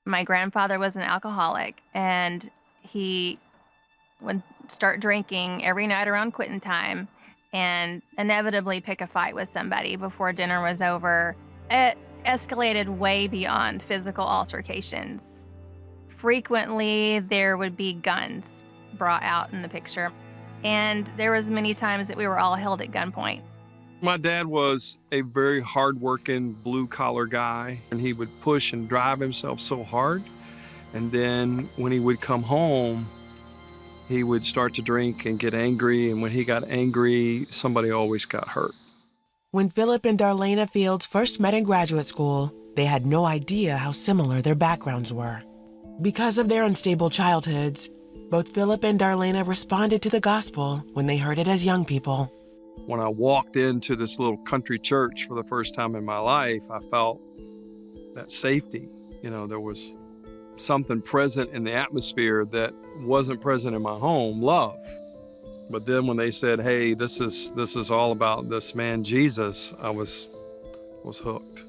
My grandfather was an alcoholic, and he would start drinking every night around quitting time and inevitably pick a fight with somebody before dinner was over. It escalated way beyond physical altercations. Frequently, there would be guns brought out in the picture, and there was many times that we were all held at gunpoint. My dad was a very hardworking, blue-collar guy, and he would push and drive himself so hard. And then when he would come home, he would start to drink and get angry, and when he got angry, somebody always got hurt. When Phillip and Darlena Fields first met in graduate school, they had no idea how similar their backgrounds were. Because of their unstable childhoods, both Phillip and Darlena responded to the gospel when they heard it as young people. When I walked into this little country church for the first time in my life, I felt that safety. You know, there was something present in the atmosphere that wasn't present in my home, love. But then when they said, hey, this is all about this man, Jesus, I was hooked.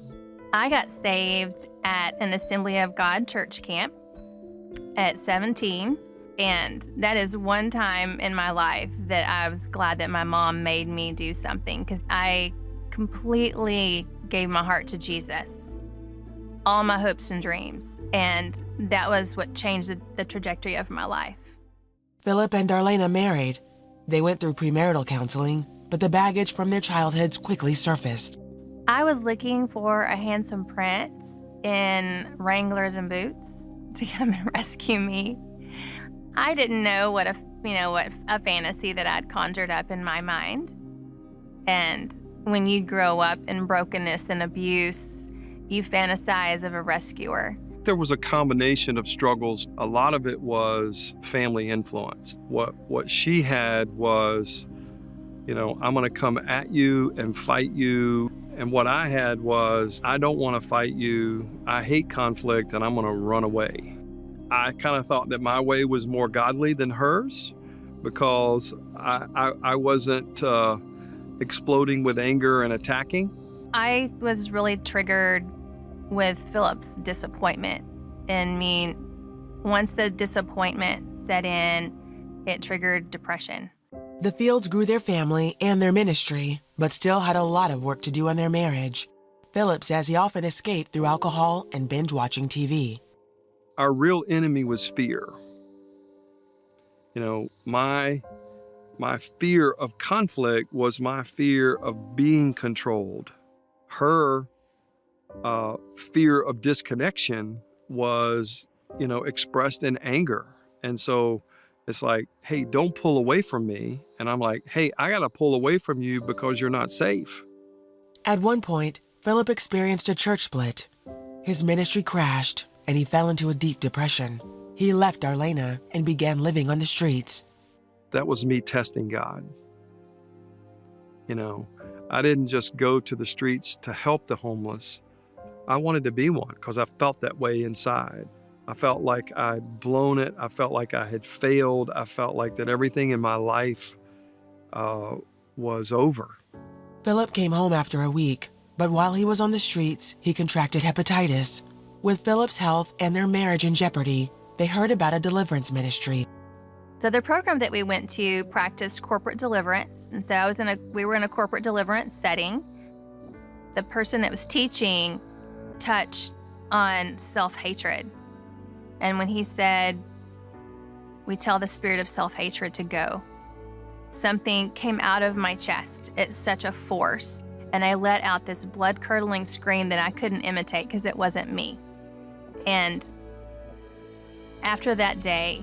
I got saved at an Assembly of God church camp at 17. And that is one time in my life that I was glad that my mom made me do something, because I completely gave my heart to Jesus, all my hopes and dreams. And that was what changed the trajectory of my life. Phillip and Darlena married. They went through premarital counseling, but the baggage from their childhoods quickly surfaced. I was looking for a handsome prince in Wranglers and boots to come and rescue me. I didn't know what a fantasy that I'd conjured up in my mind. And when you grow up in brokenness and abuse, you fantasize of a rescuer. There was a combination of struggles. A lot of it was family influence. What she had was, I'm gonna come at you and fight you. And what I had was, I don't wanna fight you. I hate conflict and I'm gonna run away. I kind of thought that my way was more godly than hers, because I wasn't exploding with anger and attacking. I was really triggered with Philip's disappointment in me. Once the disappointment set in, it triggered depression. The Fields grew their family and their ministry, but still had a lot of work to do on their marriage. Phillip says he often escaped through alcohol and binge-watching TV. Our real enemy was fear. My fear of conflict was my fear of being controlled. Her fear of disconnection was, expressed in anger. And so it's like, hey, don't pull away from me. And I'm like, hey, I got to pull away from you because you're not safe. At one point, Phillip experienced a church split. His ministry crashed, and he fell into a deep depression. He left Darlena and began living on the streets. That was me testing God. I didn't just go to the streets to help the homeless. I wanted to be one because I felt that way inside. I felt like I'd blown it. I felt like I had failed. I felt like that everything in my life was over. Phillip came home after a week, but while he was on the streets, he contracted hepatitis. With Phillip's health and their marriage in jeopardy, they heard about a deliverance ministry. So the program that we went to practiced corporate deliverance. And so we were in a corporate deliverance setting. The person that was teaching touched on self-hatred. And when he said, we tell the spirit of self-hatred to go, something came out of my chest at such a force. And I let out this blood-curdling scream that I couldn't imitate because it wasn't me. And after that day,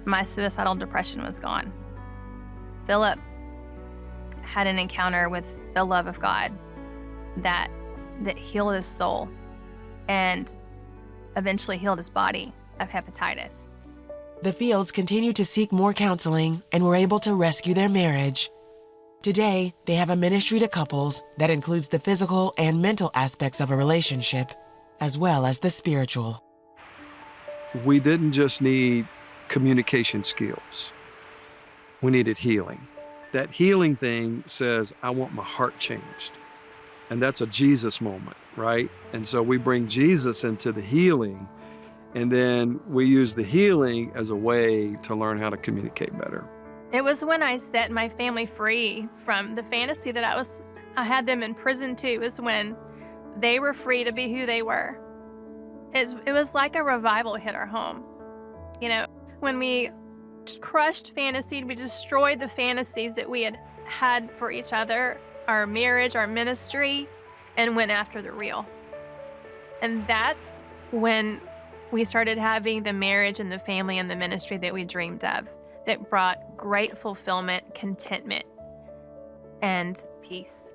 my suicidal depression was gone. Phillip had an encounter with the love of God that healed his soul and eventually healed his body of hepatitis. The Fields continued to seek more counseling and were able to rescue their marriage. Today, they have a ministry to couples that includes the physical and mental aspects of a relationship, as well as the spiritual. We didn't just need communication skills. We needed healing. That healing thing says, I want my heart changed. And that's a Jesus moment, right? And so we bring Jesus into the healing, And then we use the healing as a way to learn how to communicate better. It was when I set my family free from the fantasy that I had them in prison too, is when they were free to be who they were. It was like a revival hit our home. You know, when we crushed fantasy, we destroyed the fantasies that we had for each other, our marriage, our ministry, and went after the real. And that's when we started having the marriage and the family and the ministry that we dreamed of, that brought great fulfillment, contentment, and peace.